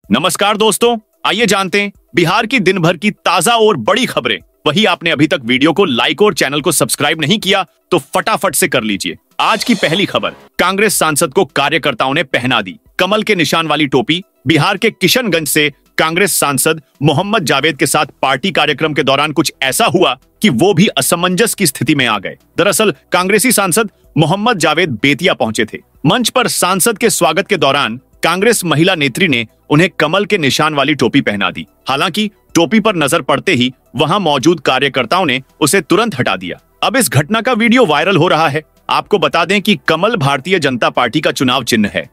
नमस्कार दोस्तों, आइए जानते हैं बिहार की दिन भर की ताजा और बड़ी खबरें। वही आपने अभी तक वीडियो को लाइक और चैनल को सब्सक्राइब नहीं किया तो फटाफट से कर लीजिए। आज की पहली खबर, कांग्रेस सांसद को कार्यकर्ताओं ने पहना दी कमल के निशान वाली टोपी। बिहार के किशनगंज से कांग्रेस सांसद मोहम्मद जावेद के साथ पार्टी कार्यक्रम के दौरान कुछ ऐसा हुआ कि वो भी असमंजस की स्थिति में आ गए। दरअसल कांग्रेसी सांसद मोहम्मद जावेद बेतिया पहुंचे थे। मंच पर सांसद के स्वागत के दौरान कांग्रेस महिला नेत्री ने उन्हें कमल के निशान वाली टोपी पहना दी। हालांकि टोपी पर नजर पड़ते ही वहां मौजूद कार्यकर्ताओं ने उसे तुरंत हटा दिया। अब इस घटना का वीडियो वायरल हो रहा है। आपको बता दें कि कमल भारतीय जनता पार्टी का चुनाव चिन्ह है।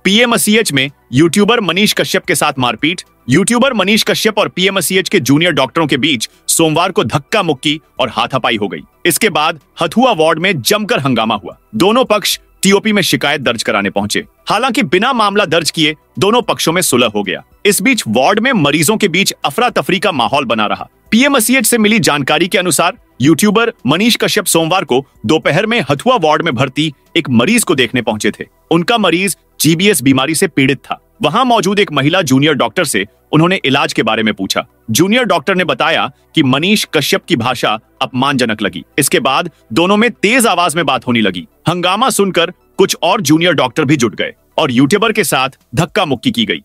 पीएमसीएच में यूट्यूबर मनीष कश्यप के साथ मारपीट। यूट्यूबर मनीष कश्यप और पीएमसीएच के जूनियर डॉक्टरों के बीच सोमवार को धक्का मुक्की और हाथापाई हो गई। इसके बाद हथुआ वार्ड में जमकर हंगामा हुआ। दोनों पक्ष टीओपी में शिकायत दर्ज कराने पहुंचे। हालांकि बिना मामला दर्ज किए दोनों पक्षों में सुलह हो गया। इस बीच वार्ड में मरीजों के बीच अफरा तफरी का माहौल बना रहा। पीएमसीएच से मिली जानकारी के अनुसार यूट्यूबर मनीष कश्यप सोमवार को दोपहर में हथुआ वार्ड में भर्ती एक मरीज को देखने पहुंचे थे। उनका मरीज जीबीएस बीमारी से पीड़ित था। वहां मौजूद एक महिला जूनियर डॉक्टर से उन्होंने इलाज के बारे में पूछा। जूनियर डॉक्टर ने बताया कि मनीष कश्यप की भाषा अपमानजनक लगी। इसके बाद दोनों में तेज आवाज में बात होने लगी। हंगामा सुनकर कुछ और जूनियर डॉक्टर भी जुट गए और यूट्यूबर के साथ धक्का मुक्की की गई।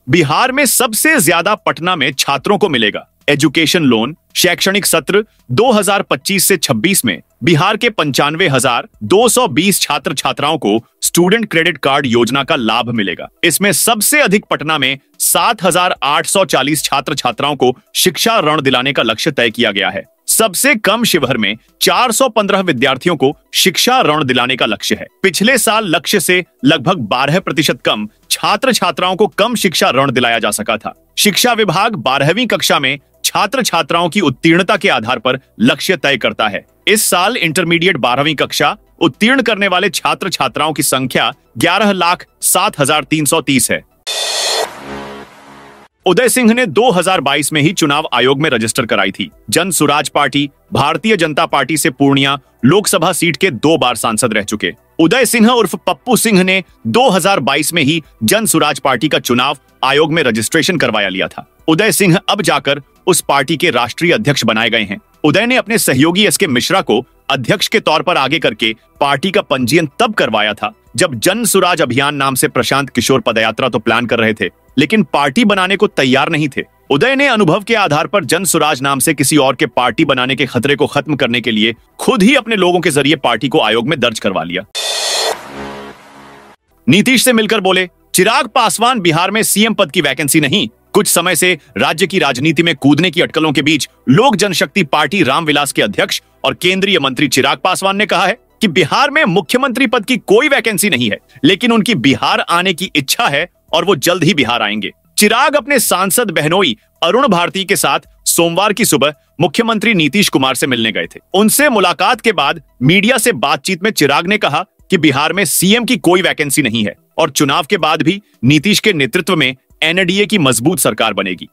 बिहार में सबसे ज्यादा पटना में छात्रों को मिलेगा एजुकेशन लोन। शैक्षणिक सत्र 2025 से 26 में बिहार के 95,220 छात्र छात्राओं को स्टूडेंट क्रेडिट कार्ड योजना का लाभ मिलेगा। इसमें सबसे अधिक पटना में 7,840 छात्र छात्राओं को शिक्षा ऋण दिलाने का लक्ष्य तय किया गया है। सबसे कम शिवहर में 415 विद्यार्थियों को शिक्षा ऋण दिलाने का लक्ष्य है। पिछले साल लक्ष्य से लगभग 12% कम छात्र छात्राओं को कम शिक्षा ऋण दिलाया जा सका था। शिक्षा विभाग 12वीं कक्षा में छात्र छात्राओं की उत्तीर्णता के आधार पर लक्ष्य तय करता है। इस साल इंटरमीडिएट 12वीं कक्षा उत्तीर्ण करने वाले छात्र छात्राओं की संख्या 11,07,330 है। उदय सिंह ने 2022 में ही चुनाव आयोग में रजिस्टर कराई थी। जन सुराज पार्टी भारतीय जनता पार्टी से पूर्णिया लोकसभा सीट के 2 बार सांसद रह चुके उदय सिंह उर्फ पप्पू सिंह ने 2022 में ही जन सुराज पार्टी का चुनाव आयोग में रजिस्ट्रेशन करवाया लिया था। उदय सिंह अब जाकर उस पार्टी के राष्ट्रीय अध्यक्ष बनाए गए हैं। उदय ने अपने सहयोगी एसके मिश्रा को अध्यक्ष के तौर पर आगे करके पार्टी का पंजीयन तब करवाया था जब जन सुराज अभियान नाम से प्रशांत किशोर पदयात्रा तो प्लान कर रहे थे, लेकिन पार्टी बनाने को तैयार नहीं थे। उदय ने अनुभव के आधार पर जन सुराज नाम से किसी और के पार्टी बनाने के खतरे को खत्म करने के लिए खुद ही अपने लोगों के जरिए पार्टी को आयोग में दर्ज करवा लिया। नीतीश से मिलकर बोले, चिराग पासवान बिहार में सीएम पद की वैकेंसी नहीं। कुछ समय से राज्य की राजनीति में कूदने की अटकलों के बीच लोक जनशक्ति पार्टी रामविलास के अध्यक्ष और केंद्रीय मंत्री चिराग पासवान ने कहा है कि बिहार में मुख्यमंत्री पद की कोई वैकेंसी नहीं है, लेकिन उनकी बिहार आने की इच्छा है और वो जल्द ही बिहार आएंगे। चिराग अपने सांसद बहनोई अरुण भारती के साथ सोमवार की सुबह मुख्यमंत्री नीतीश कुमार से मिलने गए थे। उनसे मुलाकात के बाद मीडिया से बातचीत में चिराग ने कहा कि बिहार में सीएम की कोई वैकेंसी नहीं है और चुनाव के बाद भी नीतीश के नेतृत्व में एनडीए की मजबूत सरकार बनेगी।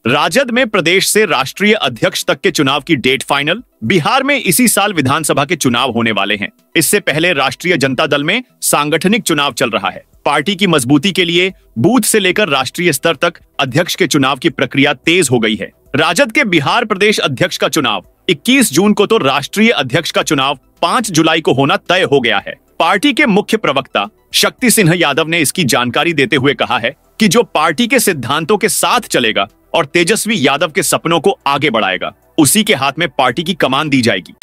राजद में प्रदेश से राष्ट्रीय अध्यक्ष तक के चुनाव की डेट फाइनल। बिहार में इसी साल विधानसभा के चुनाव होने वाले हैं। इससे पहले राष्ट्रीय जनता दल में सांगठनिक चुनाव चल रहा है। पार्टी की मजबूती के लिए बूथ से लेकर राष्ट्रीय स्तर तक अध्यक्ष के चुनाव की प्रक्रिया तेज हो गई है। राजद के बिहार प्रदेश अध्यक्ष का चुनाव 21 जून को तो राष्ट्रीय अध्यक्ष का चुनाव 5 जुलाई को होना तय हो गया है। पार्टी के मुख्य प्रवक्ता शक्ति सिंह यादव ने इसकी जानकारी देते हुए कहा है कि जो पार्टी के सिद्धांतों के साथ चलेगा और तेजस्वी यादव के सपनों को आगे बढ़ाएगा, उसी के हाथ में पार्टी की कमान दी जाएगी।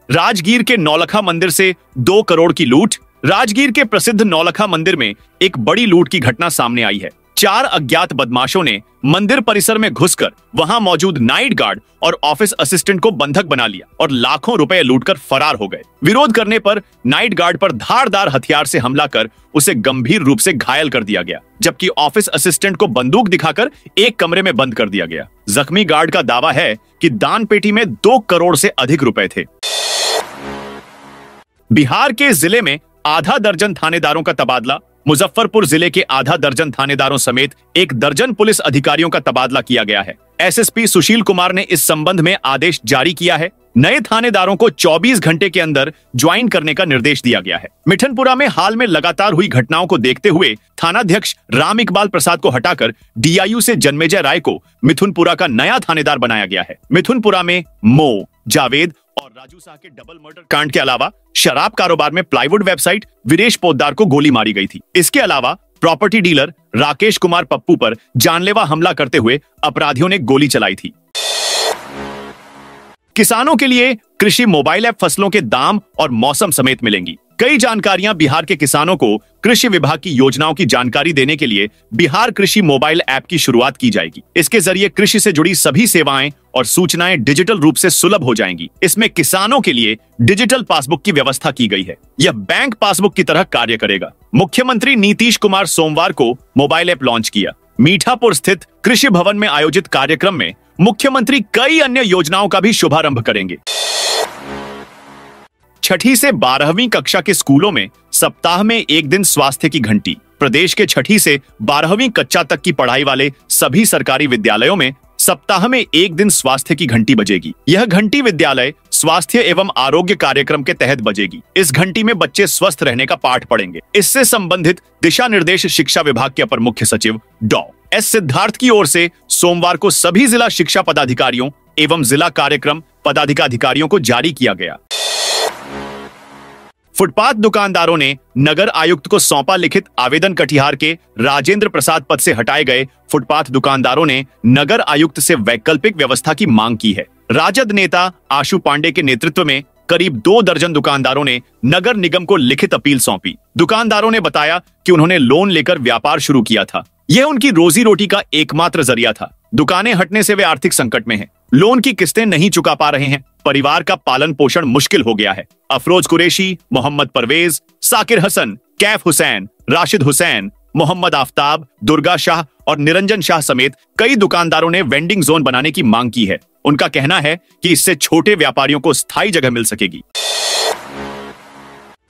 राजगीर के नौलखा मंदिर से 2 करोड़ की लूट। राजगीर के प्रसिद्ध नौलखा मंदिर में एक बड़ी लूट की घटना सामने आई है। 4 अज्ञात बदमाशों ने मंदिर परिसर में घुसकर वहां मौजूद नाइट गार्ड और ऑफिस असिस्टेंट को बंधक बना लिया और लाखों रुपए लूटकर फरार हो गए। विरोध करने पर नाइट गार्ड पर धारदार हथियार से हमला कर उसे गंभीर रूप से घायल कर दिया गया, जबकि ऑफिस असिस्टेंट को बंदूक दिखाकर एक कमरे में बंद कर दिया गया। जख्मी गार्ड का दावा है कि दान पेटी में 2 करोड़ से अधिक रुपए थे। बिहार के जिले में आधा दर्जन थानेदारों का तबादला। मुजफ्फरपुर जिले के आधा दर्जन थानेदारों समेत 1 दर्जन पुलिस अधिकारियों का तबादला किया गया है। एसएसपी सुशील कुमार ने इस संबंध में आदेश जारी किया है। नए थानेदारों को 24 घंटे के अंदर ज्वाइन करने का निर्देश दिया गया है। मिठनपुरा में हाल में लगातार हुई घटनाओं को देखते हुए थानाध्यक्ष राम इकबाल प्रसाद को हटाकर डीआईयू से जन्मेजय राय को मिथुनपुरा का नया थानेदार बनाया गया है। मिथुनपुरा में मो, जावेद और राजू शाह के डबल मर्डर कांड के अलावा शराब कारोबार में प्लाईवुड वेबसाइट वीरेश पोद्दार को गोली मारी गई थी। इसके अलावा प्रॉपर्टी डीलर राकेश कुमार पप्पू पर जानलेवा हमला करते हुए अपराधियों ने गोली चलाई थी। किसानों के लिए कृषि मोबाइल ऐप फसलों के दाम और मौसम समेत मिलेंगी। कई जानकारियां बिहार के किसानों को कृषि विभाग की योजनाओं की जानकारी देने के लिए बिहार कृषि मोबाइल ऐप की शुरुआत की जाएगी। इसके जरिए कृषि से जुड़ी सभी सेवाएं और सूचनाएं डिजिटल रूप से सुलभ हो जाएंगी। इसमें किसानों के लिए डिजिटल पासबुक की व्यवस्था की गई है। यह बैंक पासबुक की तरह कार्य करेगा। मुख्यमंत्री नीतीश कुमार सोमवार को मोबाइल ऐप लॉन्च किया। मीठापुर स्थित कृषि भवन में आयोजित कार्यक्रम में मुख्यमंत्री कई अन्य योजनाओं का भी शुभारंभ करेंगे। 6ठी से 12वीं कक्षा के स्कूलों में सप्ताह में 1 दिन स्वास्थ्य की घंटी। प्रदेश के 6ठी से 12वीं कक्षा तक की पढ़ाई वाले सभी सरकारी विद्यालयों में सप्ताह में 1 दिन स्वास्थ्य की घंटी बजेगी। यह घंटी विद्यालय स्वास्थ्य एवं आरोग्य कार्यक्रम के तहत बजेगी। इस घंटी में बच्चे स्वस्थ रहने का पाठ पढ़ेंगे। इससे संबंधित दिशा निर्देश शिक्षा विभाग के अपर मुख्य सचिव डॉ एस सिद्धार्थ की ओर से सोमवार को सभी जिला शिक्षा पदाधिकारियों एवं जिला कार्यक्रम पदाधिकारियों को जारी किया गया। फुटपाथ दुकानदारों ने नगर आयुक्त को सौंपा लिखित आवेदन। कटिहार के राजेंद्र प्रसाद पद से हटाए गए फुटपाथ दुकानदारों ने नगर आयुक्त से वैकल्पिक व्यवस्था की मांग की है। राजद नेता आशु पांडे के नेतृत्व में करीब 2 दर्जन दुकानदारों ने नगर निगम को लिखित अपील सौंपी। दुकानदारों ने बताया कि उन्होंने लोन लेकर व्यापार शुरू किया था। यह उनकी रोजी रोटी का एकमात्र जरिया था। दुकानें हटने से वे आर्थिक संकट में हैं। लोन की किस्तें नहीं चुका पा रहे हैं। परिवार का पालन पोषण मुश्किल हो गया है। अफरोज कुरैशी, मोहम्मद परवेज, साकिर हसन, कैफ हुसैन, राशिद हुसैन, मोहम्मद आफ्ताब, दुर्गा शाह और निरंजन शाह समेत कई दुकानदारों ने वेंडिंग जोन बनाने की मांग की है। उनका कहना है कि इससे छोटे व्यापारियों को स्थायी जगह मिल सकेगी।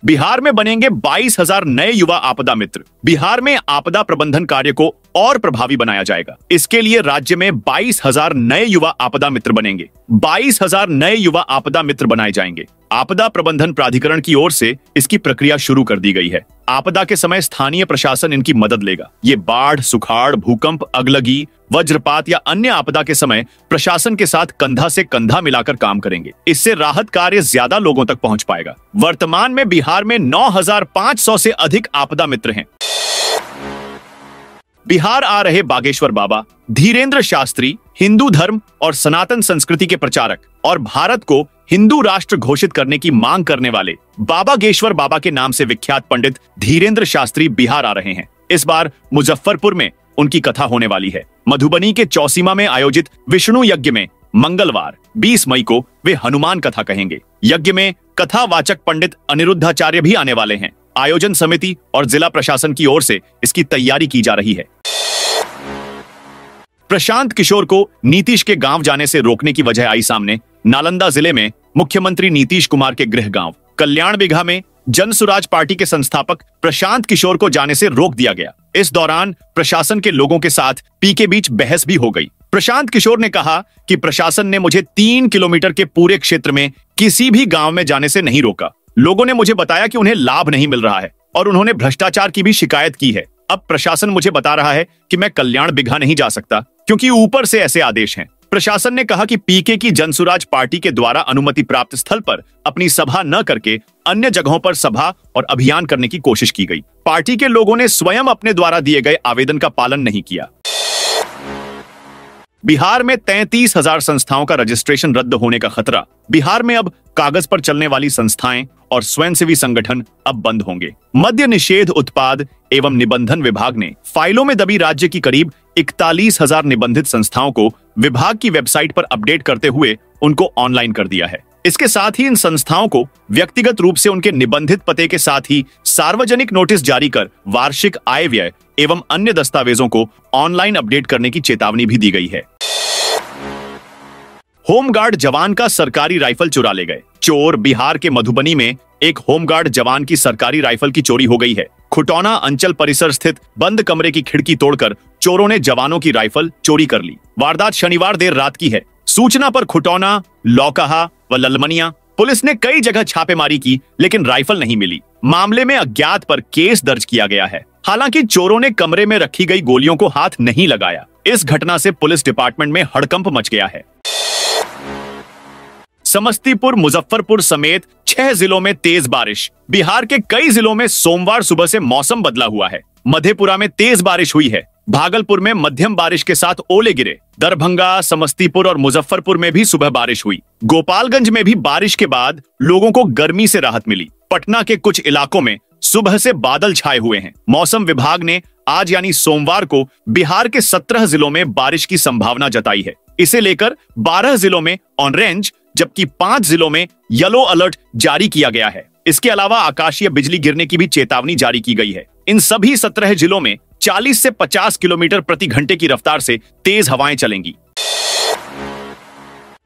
बिहार में बनेंगे 22,000 नए युवा आपदा मित्र। बिहार में आपदा प्रबंधन कार्य को और प्रभावी बनाया जाएगा। इसके लिए राज्य में 22,000 नए युवा आपदा मित्र बनेंगे। 22,000 नए युवा आपदा मित्र बनाए जाएंगे। आपदा प्रबंधन प्राधिकरण की ओर से इसकी प्रक्रिया शुरू कर दी गई है। आपदा के समय स्थानीय प्रशासन इनकी मदद लेगा। ये बाढ़, सुखाड़, भूकंप, अगलगी, वज्रपात या अन्य आपदा के समय प्रशासन के साथ कंधा से कंधा मिलाकर काम करेंगे। इससे राहत कार्य ज्यादा लोगों तक पहुंच पाएगा। वर्तमान में बिहार में 9,500 से अधिक आपदा मित्र हैं। बिहार आ रहे बागेश्वर बाबा धीरेन्द्र शास्त्री हिंदू धर्म और सनातन संस्कृति के प्रचारक और भारत को हिंदू राष्ट्र घोषित करने की मांग करने वाले बाबागेश्वर बाबा के नाम से विख्यात पंडित धीरेन्द्र शास्त्री बिहार आ रहे हैं। इस बार मुजफ्फरपुर में उनकी कथा होने वाली है। मधुबनी के चौसीमा में आयोजित विष्णु यज्ञ में मंगलवार 20 मई को वे हनुमान कथा कहेंगे। यज्ञ में कथावाचक पंडित अनिरुद्धाचार्य भी आने वाले हैं। आयोजन समिति और जिला प्रशासन की ओर से इसकी तैयारी की जा रही है। प्रशांत किशोर को नीतीश के गांव जाने से रोकने की वजह आई सामने। नालंदा जिले में मुख्यमंत्री नीतीश कुमार के गृह गांव कल्याण बिघा में जनसुराज पार्टी के संस्थापक प्रशांत किशोर को जाने से रोक दिया गया। इस दौरान प्रशासन के लोगों के साथ पी के बीच बहस भी हो गई। प्रशांत किशोर ने कहा कि प्रशासन ने मुझे 3 किलोमीटर के पूरे क्षेत्र में किसी भी गांव में जाने से नहीं रोका। लोगों ने मुझे बताया कि उन्हें लाभ नहीं मिल रहा है और उन्होंने भ्रष्टाचार की भी शिकायत की है। अब प्रशासन मुझे बता रहा है कि मैं कल्याण बिघा नहीं जा सकता क्योंकि ऊपर से ऐसे आदेश हैं। प्रशासन ने कहा कि पीके की जनसुराज पार्टी के द्वारा अनुमति प्राप्त स्थल पर अपनी सभा न करके अन्य जगहों पर सभा और अभियान करने की कोशिश की गई। पार्टी के लोगों ने स्वयं अपने द्वारा दिए गए आवेदन का पालन नहीं किया। बिहार में 33,000 संस्थाओं का रजिस्ट्रेशन रद्द होने का खतरा। बिहार में अब कागज पर चलने वाली संस्थाएं और स्वयंसेवी संगठन अब बंद होंगे। मद्य निषेध उत्पाद एवं निबंधन विभाग ने फाइलों में दबी राज्य की करीब 41,000 निबंधित संस्थाओं को विभाग की वेबसाइट पर अपडेट करते हुए उनको ऑनलाइन कर दिया है। इसके साथ ही इन संस्थाओं को व्यक्तिगत रूप से उनके निबंधित पते के साथ ही सार्वजनिक नोटिस जारी कर वार्षिक आय व्यय एवं अन्य दस्तावेजों को ऑनलाइन अपडेट करने की चेतावनी भी दी गई है। होमगार्ड जवान का सरकारी राइफल चुरा ले गए चोर। बिहार के मधुबनी में एक होमगार्ड जवान की सरकारी राइफल की चोरी हो गई है। खुटौना अंचल परिसर स्थित बंद कमरे की खिड़की तोड़कर चोरों ने जवानों की राइफल चोरी कर ली। वारदात शनिवार देर रात की है। सूचना पर खुटौना, लौकहा व ललमनिया पुलिस ने कई जगह छापेमारी की, लेकिन राइफल नहीं मिली। मामले में अज्ञात पर केस दर्ज किया गया है। हालांकि चोरों ने कमरे में रखी गई गोलियों को हाथ नहीं लगाया। इस घटना से पुलिस डिपार्टमेंट में हड़कंप मच गया है। समस्तीपुर, मुजफ्फरपुर समेत 6 जिलों में तेज बारिश। बिहार के कई जिलों में सोमवार सुबह से मौसम बदला हुआ है। मधेपुरा में तेज बारिश हुई है। भागलपुर में मध्यम बारिश के साथ ओले गिरे। दरभंगा, समस्तीपुर और मुजफ्फरपुर में भी सुबह बारिश हुई। गोपालगंज में भी बारिश के बाद लोगों को गर्मी से राहत मिली। पटना के कुछ इलाकों में सुबह से बादल छाए हुए हैं। मौसम विभाग ने आज यानी सोमवार को बिहार के 17 जिलों में बारिश की संभावना जताई है। इसे लेकर 12 जिलों में ऑरेंज जबकि 5 जिलों में येलो अलर्ट जारी किया गया है। इसके अलावा आकाशीय बिजली गिरने की भी चेतावनी जारी की गई है। इन सभी 17 जिलों में 40 से 50 किलोमीटर प्रति घंटे की रफ्तार से तेज हवाएं चलेंगी।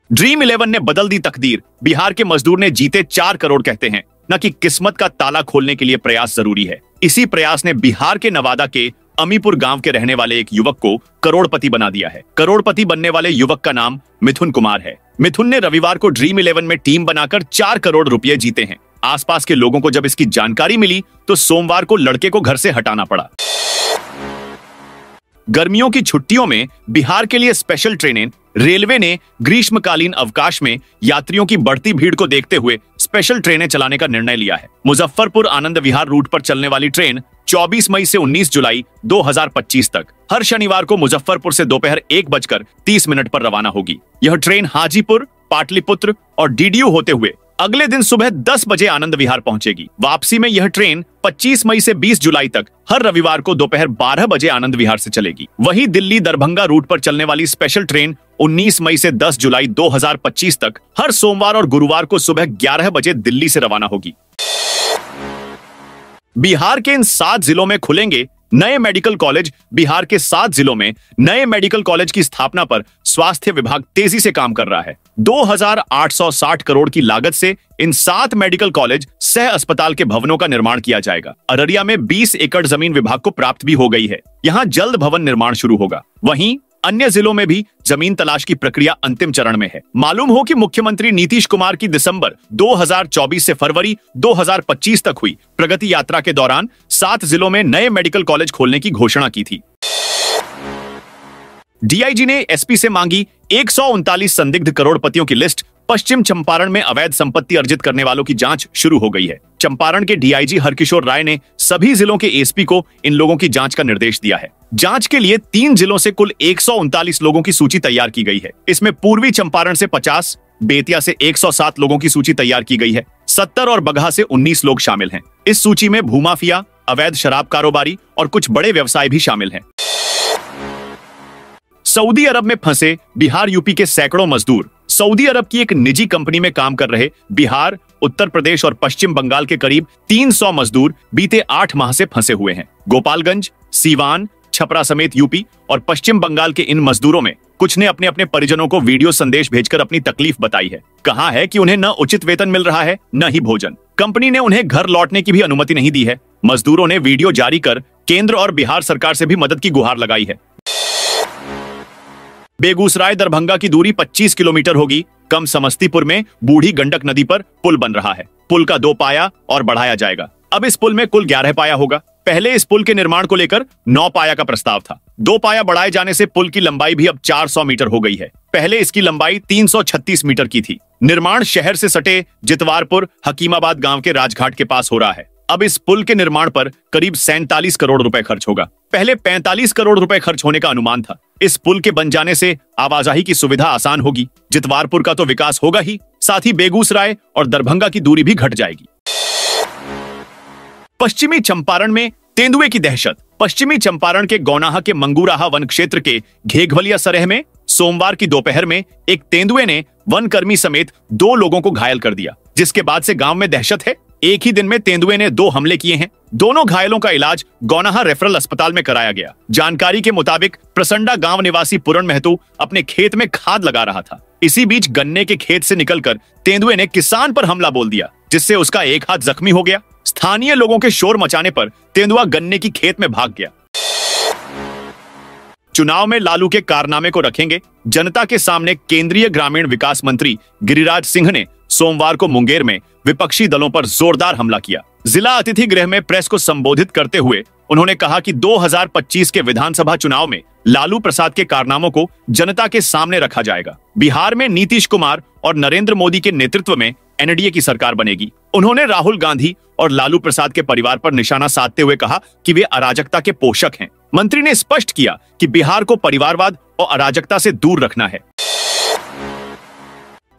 ड्रीम 11 ने बदल दी तकदीर। बिहार के मजदूर ने जीते 4 करोड़ कहते हैं न कि किस्मत का ताला खोलने के लिए प्रयास जरूरी है। इसी प्रयास ने बिहार के नवादा के अमीपुर गांव के रहने वाले एक युवक को करोड़पति बना दिया है। करोड़पति बनने वाले युवक का नाम मिथुन कुमार है। मिथुन ने रविवार को ड्रीम 11 में टीम बनाकर 4 करोड़ रुपए जीते हैं। आसपास के लोगों को जब इसकी जानकारी मिली तो सोमवार को लड़के को घर से हटाना पड़ा। गर्मियों की छुट्टियों में बिहार के लिए स्पेशल ट्रेनें रेलवे ने ग्रीष्मकालीन अवकाश में यात्रियों की बढ़ती भीड़ को देखते हुए स्पेशल ट्रेनें चलाने का निर्णय लिया है। मुजफ्फरपुर आनंद विहार रूट पर चलने वाली ट्रेन 24 मई से 19 जुलाई 2025 तक हर शनिवार को मुजफ्फरपुर से दोपहर 1:30 पर रवाना होगी। यह ट्रेन हाजीपुर, पाटलिपुत्र और डीडीयू होते हुए अगले दिन सुबह 10 बजे आनंद विहार पहुंचेगी। वापसी में यह ट्रेन 25 मई से 20 जुलाई तक हर रविवार को दोपहर 12 बजे आनंद विहार से चलेगी। वहीं दिल्ली दरभंगा रूट पर चलने वाली स्पेशल ट्रेन 19 मई से 10 जुलाई 2025 तक हर सोमवार और गुरुवार को सुबह 11 बजे दिल्ली से रवाना होगी। बिहार के इन 7 जिलों में खुलेंगे नए मेडिकल कॉलेज। बिहार के 7 जिलों में नए मेडिकल कॉलेज की स्थापना पर स्वास्थ्य विभाग तेजी से काम कर रहा है। 2860 करोड़ की लागत से इन 7 मेडिकल कॉलेज सह अस्पताल के भवनों का निर्माण किया जाएगा। अररिया में 20 एकड़ जमीन विभाग को प्राप्त भी हो गई है। यहां जल्द भवन निर्माण शुरू होगा। वहीं अन्य जिलों में भी जमीन तलाश की प्रक्रिया अंतिम चरण में है। मालूम हो कि मुख्यमंत्री नीतीश कुमार की दिसंबर 2024 से फरवरी 2025 तक हुई प्रगति यात्रा के दौरान 7 जिलों में नए मेडिकल कॉलेज खोलने की घोषणा की थी। डीआईजी ने एसपी से मांगी 139 संदिग्ध करोड़पतियों की लिस्ट। पश्चिम चंपारण में अवैध संपत्ति अर्जित करने वालों की जांच शुरू हो गई है। चंपारण के डीआईजी हरकिशोर राय ने सभी जिलों के एसपी को इन लोगों की जांच का निर्देश दिया है। जांच के लिए 3 जिलों से कुल 139 लोगों की सूची तैयार की गई है। इसमें पूर्वी चंपारण से 50, बेतिया से 107 लोगों की सूची तैयार की गई है। 70 और बगहा से 19 लोग शामिल हैं। इस सूची में भूमाफिया, अवैध शराब कारोबारी और कुछ बड़े व्यवसाय भी शामिल हैं। सऊदी अरब में फंसे बिहार यूपी के सैकड़ों मजदूर। सऊदी अरब की एक निजी कंपनी में काम कर रहे बिहार, उत्तर प्रदेश और पश्चिम बंगाल के करीब 300 मजदूर बीते 8 माह से फंसे हुए हैं। गोपालगंज, सीवान, छपरा समेत यूपी और पश्चिम बंगाल के इन मजदूरों में कुछ ने अपने अपने परिजनों को वीडियो संदेश भेजकर अपनी तकलीफ बताई है। कहा है कि उन्हें न उचित वेतन मिल रहा है, न ही भोजन। कंपनी ने उन्हें घर लौटने की भी अनुमति नहीं दी है। मजदूरों ने वीडियो जारी कर केंद्र और बिहार सरकार से भी मदद की गुहार लगाई है। बेगूसराय दरभंगा की दूरी 25 किलोमीटर होगी। कम समस्तीपुर में बूढ़ी गंडक नदी पर पुल बन रहा है। पुल का 2 पाया और बढ़ाया जाएगा। अब इस पुल में कुल 11 पाया होगा। पहले इस पुल के निर्माण को लेकर 9 पाया का प्रस्ताव था। 2 पाया बढ़ाए जाने से पुल की लंबाई भी अब 400 मीटर हो गई है। पहले इसकी लंबाई 336 मीटर की थी। निर्माण शहर से सटे जितवारपुर हकीमाबाद गांव के राजघाट के पास हो रहा है। अब इस पुल के निर्माण पर करीब 47 करोड़ रुपए खर्च होगा। पहले 45 करोड़ रुपए खर्च होने का अनुमान था। इस पुल के बन जाने से आवाजाही की सुविधा आसान होगी। जितवारपुर का तो विकास होगा ही, साथ ही बेगूसराय और दरभंगा की दूरी भी घट जाएगी। पश्चिमी चंपारण में तेंदुए की दहशत। पश्चिमी चंपारण के गौनाहा के मंगूराहा वन क्षेत्र के घेघवलिया सरेह में सोमवार की दोपहर में एक तेंदुए ने वन कर्मी समेत 2 लोगों को घायल कर दिया, जिसके बाद से गांव में दहशत है। एक ही दिन में तेंदुए ने 2 हमले किए हैं। दोनों घायलों का इलाज गौनाहा रेफरल अस्पताल में कराया गया। जानकारी के मुताबिक प्रसंडा गांव निवासी पूरण महतो अपने खेत में खाद लगा रहा था। इसी बीच गन्ने के खेत से निकलकर तेंदुए ने किसान पर हमला बोल दिया, जिससे उसका एक हाथ जख्मी हो गया। स्थानीय लोगों के शोर मचाने पर तेंदुआ गन्ने की खेत में भाग गया। चुनाव में लालू के कारनामे को रखेंगे जनता के सामने केंद्रीय ग्रामीण विकास मंत्री गिरिराज सिंह ने सोमवार को मुंगेर में विपक्षी दलों पर जोरदार हमला किया। जिला अतिथि गृह में प्रेस को संबोधित करते हुए उन्होंने कहा कि 2025 के विधानसभा चुनाव में लालू प्रसाद के कारनामों को जनता के सामने रखा जाएगा। बिहार में नीतीश कुमार और नरेंद्र मोदी के नेतृत्व में एनडीए की सरकार बनेगी। उन्होंने राहुल गांधी और लालू प्रसाद के परिवार पर निशाना साधते हुए कहा कि वे अराजकता के पोषक हैं। मंत्री ने स्पष्ट किया कि बिहार को परिवारवाद और अराजकता से दूर रखना है।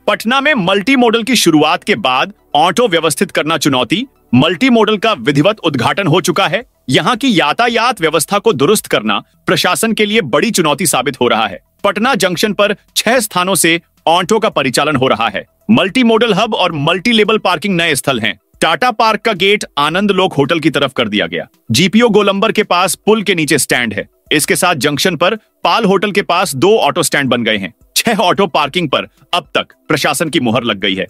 पटना में मल्टी मॉडल की शुरुआत के बाद ऑटो व्यवस्थित करना चुनौती। मल्टी मॉडल का विधिवत उद्घाटन हो चुका है। यहाँ की यातायात व्यवस्था को दुरुस्त करना प्रशासन के लिए बड़ी चुनौती साबित हो रहा है। पटना जंक्शन पर 6 स्थानों से ऑटो का परिचालन हो रहा है। मल्टी मॉडल हब और मल्टी लेवल पार्किंग नए स्थल हैं। टाटा पार्क का गेट आनंद लोक होटल की तरफ कर दिया गया। जीपीओ गोलंबर के पास पुल के नीचे स्टैंड है। इसके साथ जंक्शन पर पाल होटल के पास 2 ऑटो स्टैंड बन गए हैं। 6 ऑटो पार्किंग पर अब तक प्रशासन की मुहर लग गई है।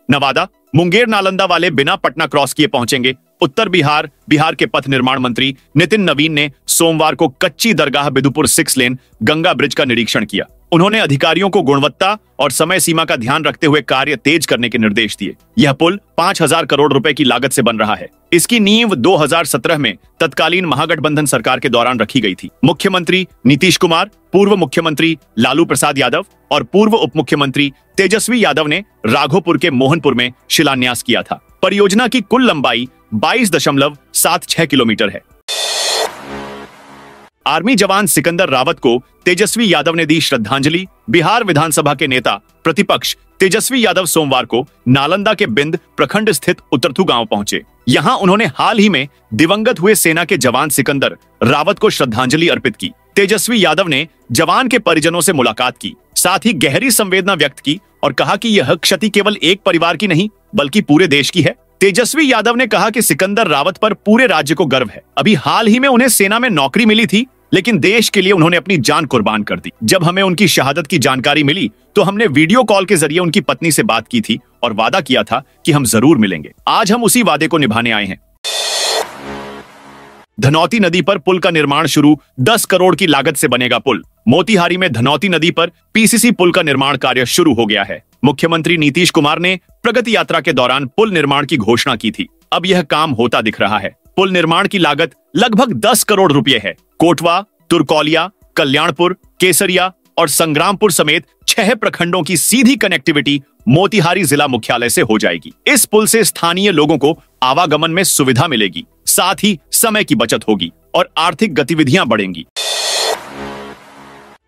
नवादा मुंगेर नालंदा वाले बिना पटना क्रॉस किए पहुंचेंगे। उत्तर बिहार के पथ निर्माण मंत्री नितिन नवीन ने सोमवार को कच्ची दरगाह बिदुपुर 6 लेन गंगा ब्रिज का निरीक्षण किया। उन्होंने अधिकारियों को गुणवत्ता और समय सीमा का ध्यान रखते हुए कार्य तेज करने के निर्देश दिए। यह पुल 5,000 करोड़ रुपए की लागत से बन रहा है। इसकी नींव 2017 में तत्कालीन महागठबंधन सरकार के दौरान रखी गई थी। मुख्यमंत्री नीतीश कुमार, पूर्व मुख्यमंत्री लालू प्रसाद यादव और पूर्व उप मुख्यमंत्री तेजस्वी यादव ने राघोपुर के मोहनपुर में शिलान्यास किया था। परियोजना की कुल लंबाई 22.76 किलोमीटर है। आर्मी जवान सिकंदर रावत को तेजस्वी यादव ने दी श्रद्धांजलि। बिहार विधानसभा के नेता प्रतिपक्ष तेजस्वी यादव सोमवार को नालंदा के बिंद प्रखंड स्थित उतरथू गांव पहुंचे। यहां उन्होंने हाल ही में दिवंगत हुए सेना के जवान सिकंदर रावत को श्रद्धांजलि अर्पित की। तेजस्वी यादव ने जवान के परिजनों से मुलाकात की, साथ ही गहरी संवेदना व्यक्त की और कहा कि यह क्षति केवल एक परिवार की नहीं बल्कि पूरे देश की है। तेजस्वी यादव ने कहा कि सिकंदर रावत पर पूरे राज्य को गर्व है। अभी हाल ही में उन्हें सेना में नौकरी मिली थी, लेकिन देश के लिए उन्होंने अपनी जान कुर्बान कर दी। जब हमें उनकी शहादत की जानकारी मिली तो हमने वीडियो कॉल के जरिए उनकी पत्नी से बात की थी और वादा किया था कि हम जरूर मिलेंगे। आज हम उसी वादे को निभाने आए हैं। धनौती नदी पर पुल का निर्माण शुरू। 10 करोड़ की लागत से बनेगा पुल। मोतिहारी में धनौती नदी पर पीसीसी पुल का निर्माण कार्य शुरू हो गया है। मुख्यमंत्री नीतीश कुमार ने प्रगति यात्रा के दौरान पुल निर्माण की घोषणा की थी। अब यह काम होता दिख रहा है। पुल निर्माण की लागत लगभग 10 करोड़ रुपए है। कोटवा, तुरकौलिया, कल्याणपुर, केसरिया और संग्रामपुर समेत 6 प्रखंडों की सीधी कनेक्टिविटी मोतिहारी जिला मुख्यालय से हो जाएगी। इस पुल से स्थानीय लोगों को आवागमन में सुविधा मिलेगी, साथ ही समय की बचत होगी और आर्थिक गतिविधियां बढ़ेंगी।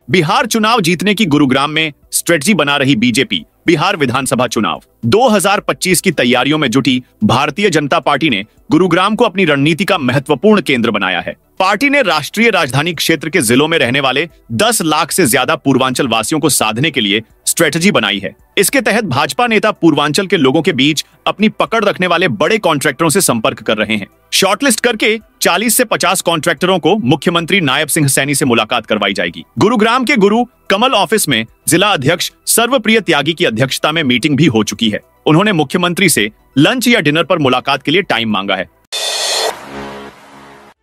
बिहार चुनाव जीतने की गुरुग्राम में स्ट्रेटजी बना रही बीजेपी। बिहार विधानसभा चुनाव 2025 की तैयारियों में जुटी भारतीय जनता पार्टी ने गुरुग्राम को अपनी रणनीति का महत्वपूर्ण केंद्र बनाया है। पार्टी ने राष्ट्रीय राजधानी क्षेत्र के जिलों में रहने वाले 10 लाख से ज्यादा पूर्वांचल वासियों को साधने के लिए स्ट्रेटजी बनाई है। इसके तहत भाजपा नेता पूर्वांचल के लोगों के बीच अपनी पकड़ रखने वाले बड़े कॉन्ट्रैक्टरों से संपर्क कर रहे हैं। शॉर्टलिस्ट करके 40 से 50 कॉन्ट्रैक्टरों को मुख्यमंत्री नायब सिंह सैनी से मुलाकात करवाई जाएगी। गुरुग्राम के गुरु कमल ऑफिस में जिला अध्यक्ष सर्वप्रिय त्यागी की अध्यक्षता में मीटिंग भी हो चुकी है। उन्होंने मुख्यमंत्री से लंच या डिनर पर मुलाकात के लिए टाइम मांगा है।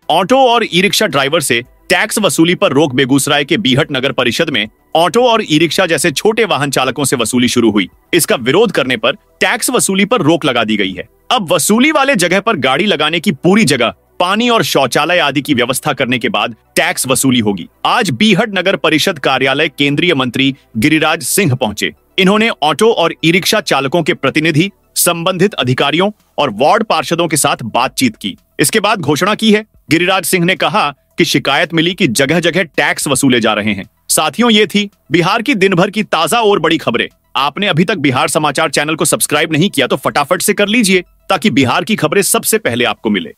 ऑटो और ई रिक्शा ड्राइवर से टैक्स वसूली पर रोक। बेगूसराय के बीहट नगर परिषद में ऑटो और ई रिक्शा जैसे छोटे वाहन चालकों से वसूली शुरू हुई। इसका विरोध करने पर टैक्स वसूली पर रोक लगा दी गई है। अब वसूली वाले जगह पर गाड़ी लगाने की पूरी जगह पानी और शौचालय आदि की व्यवस्था करने के बाद टैक्स वसूली होगी। आज बीहट नगर परिषद कार्यालय केंद्रीय मंत्री गिरिराज सिंह पहुंचे। इन्होंने ऑटो और ई रिक्शा चालकों के प्रतिनिधि, संबंधित अधिकारियों और वार्ड पार्षदों के साथ बातचीत की। इसके बाद घोषणा की है। गिरिराज सिंह ने कहा कि शिकायत मिली कि जगह जगह टैक्स वसूले जा रहे हैं। साथियों, ये थी बिहार की दिन भर की ताजा और बड़ी खबरें। आपने अभी तक बिहार समाचार चैनल को सब्सक्राइब नहीं किया तो फटाफट से कर लीजिए ताकि बिहार की खबरें सबसे पहले आपको मिले।